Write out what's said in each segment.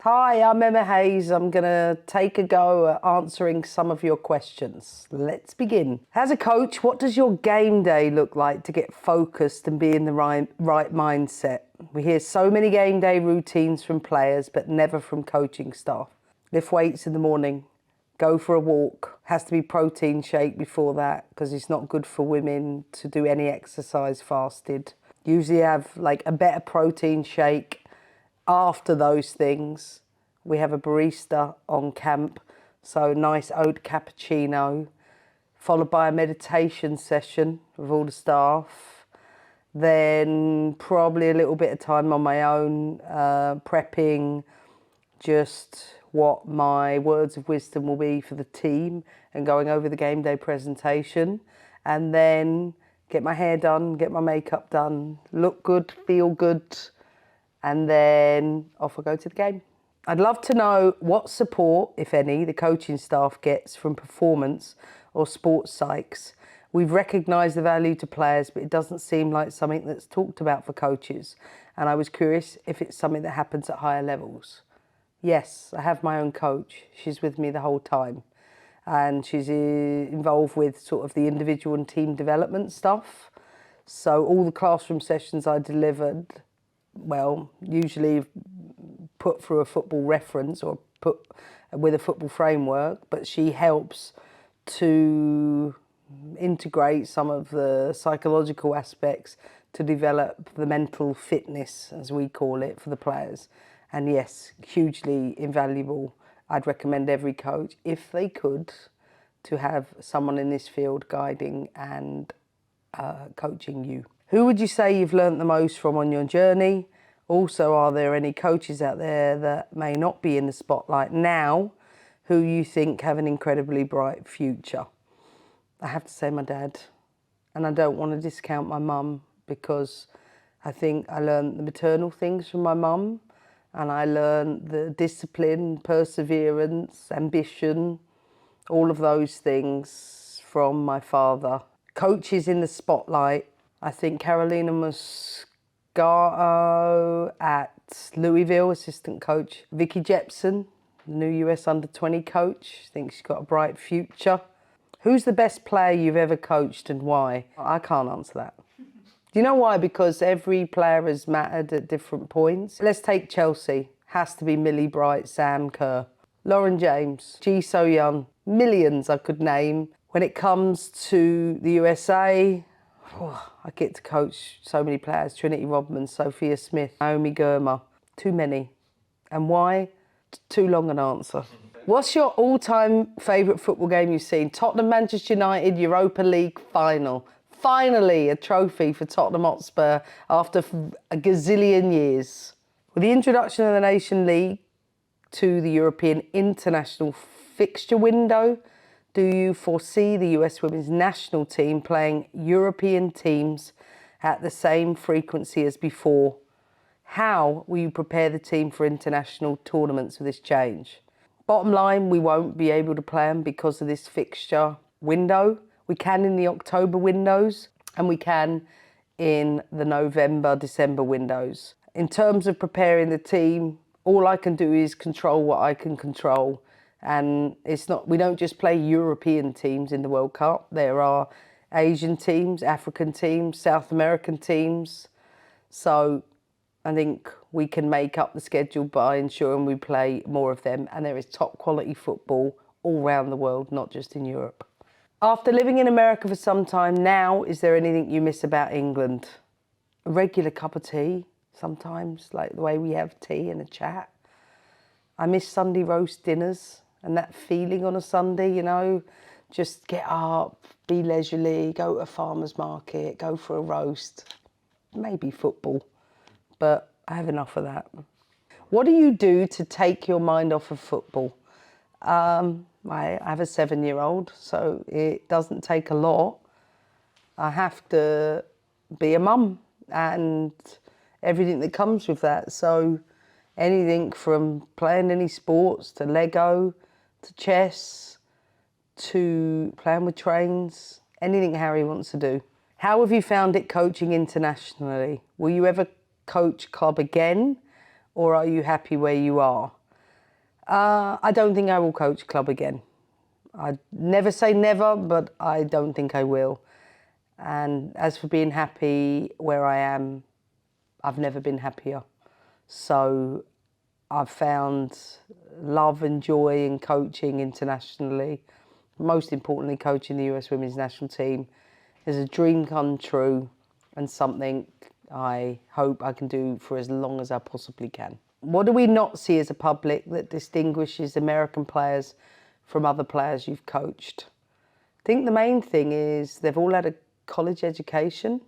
Hi, I'm Emma Hayes. I'm going to take a go at answering some of your questions. Let's begin. As a coach, what does your game day look like to get focused and be in the right mindset? We hear so many game day routines from players, but never from coaching staff. Lift weights in the morning, go for a walk. Has to be protein shake before that because it's not good for women to do any exercise fasted. Usually have like a better protein shake. After those things, we have a barista on camp, so nice oat cappuccino, followed by a meditation session with all the staff. Then probably a little bit of time on my own, prepping just what my words of wisdom will be for the team and going over the game day presentation. And then get my hair done, get my makeup done, look good, feel good, and then off I go to the game. I'd love to know what support, if any, the coaching staff gets from performance or sports psychs. We've recognised the value to players, but it doesn't seem like something that's talked about for coaches. And I was curious if it's something that happens at higher levels. Yes, I have my own coach. She's with me the whole time. And she's involved with sort of the individual and team development stuff. So all the classroom sessions I delivered, well, usually put through a football reference or put with a football framework, but she helps to integrate some of the psychological aspects to develop the mental fitness, as we call it, for the players. And yes, hugely invaluable. I'd recommend every coach, if they could, to have someone in this field guiding and coaching you. Who would you say you've learnt the most from on your journey? Also, are there any coaches out there that may not be in the spotlight now who you think have an incredibly bright future? I have to say my dad, and I don't want to discount my mum because I think I learned the maternal things from my mum, and I learned the discipline, perseverance, ambition, all of those things from my father. Coaches in the spotlight, I think Carolina Moscato at Louisville, assistant coach. Vicky Jepson, the new US under-20 coach. I think she's got a bright future. Who's the best player you've ever coached and why? I can't answer that. Do you know why? Because every player has mattered at different points. Let's take Chelsea. Has to be Millie Bright, Sam Kerr. Lauren James, Ji So-young. Millions I could name. When it comes to the USA, I get to coach so many players. Trinity Rodman, Sophia Smith, Naomi Girma. Too many. And why? Too long an answer. What's your all-time favourite football game you've seen? Tottenham, Manchester United, Europa League final. Finally, a trophy for Tottenham Hotspur after a gazillion years. With the introduction of the Nation League to the European international fixture window, do you foresee the US women's national team playing European teams at the same frequency as before? How will you prepare the team for international tournaments with this change? Bottom line, we won't be able to play them because of this fixture window. We can in the October windows and we can in the November, December windows. In terms of preparing the team, all I can do is control what I can control. And we don't just play European teams in the World Cup. There are Asian teams, African teams, South American teams. So I think we can make up the schedule by ensuring we play more of them. And there is top quality football all around the world, not just in Europe. After living in America for some time now, is there anything you miss about England? A regular cup of tea, sometimes, like the way we have tea and a chat. I miss Sunday roast dinners and that feeling on a Sunday, you know, just get up, be leisurely, go to a farmer's market, go for a roast, maybe football, but I have enough of that. What do you do to take your mind off of football? I have a 7-year-old, so it doesn't take a lot. I have to be a mum and everything that comes with that. So anything from playing any sports to Lego, to chess, to playing with trains, anything Harry wants to do. How have you found it coaching internationally? Will you ever coach club again, or are you happy where you are? I don't think I will coach club again. I never say never, but I don't think I will. And as for being happy where I am, I've never been happier. So I've found love and joy in coaching internationally. Most importantly, coaching the US Women's National Team is a dream come true and something I hope I can do for as long as I possibly can. What do we not see as a public that distinguishes American players from other players you've coached? I think the main thing is they've all had a college education.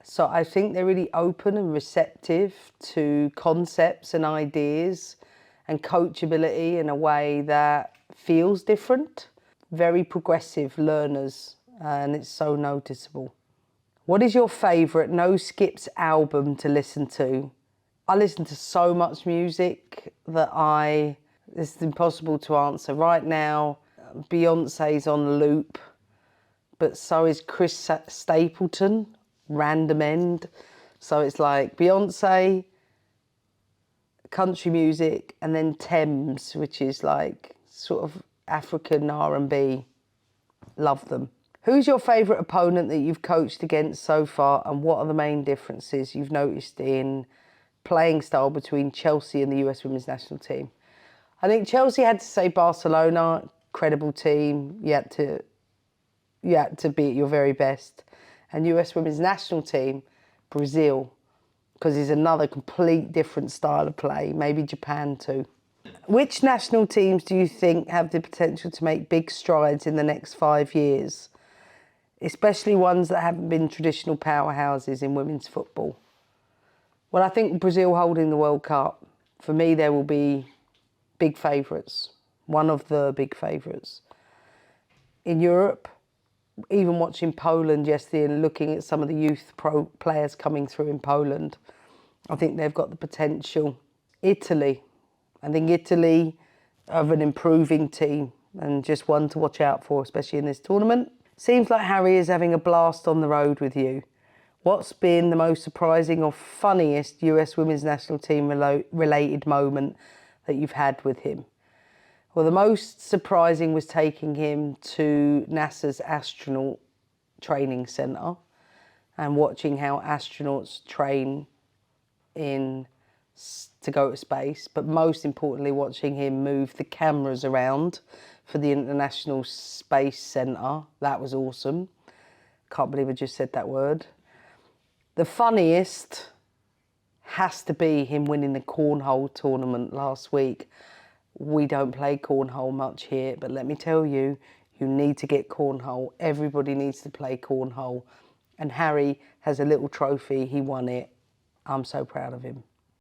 So I think they're really open and receptive to concepts and ideas and coachability in a way that feels different. Very progressive learners, and it's so noticeable. What is your favourite no skips album to listen to? I listen to so much music that it's impossible to answer. Right now, Beyonce's on loop, but so is Chris Stapleton, Random End. So it's like Beyonce, country music, and then Thames, which is like sort of African R&B. Love them. Who's your favourite opponent that you've coached against so far, and what are the main differences you've noticed in playing style between Chelsea and the US Women's National Team? I think Chelsea had to say Barcelona, credible team. You had to be at your very best. And US Women's National Team, Brazil, because it's another complete different style of play. Maybe Japan too. Which national teams do you think have the potential to make big strides in the next 5 years? Especially ones that haven't been traditional powerhouses in women's football. Well, I think Brazil holding the World Cup, for me, there will be big favourites. One of the big favourites. In Europe, even watching Poland yesterday and looking at some of the youth pro players coming through in Poland, I think they've got the potential. Italy, I think Italy have an improving team and just one to watch out for, especially in this tournament. Seems like Harry is having a blast on the road with you. What's been the most surprising or funniest US Women's National Team related moment that you've had with him? Well, the most surprising was taking him to NASA's astronaut training centre and watching how astronauts train to go to space, but most importantly watching him move the cameras around for the International Space Centre. That was awesome. Can't believe I just said that word. The funniest has to be him winning the cornhole tournament last week. We don't play cornhole much here, but let me tell you, you need to get cornhole. Everybody needs to play cornhole. And Harry has a little trophy. He won it. I'm so proud of him.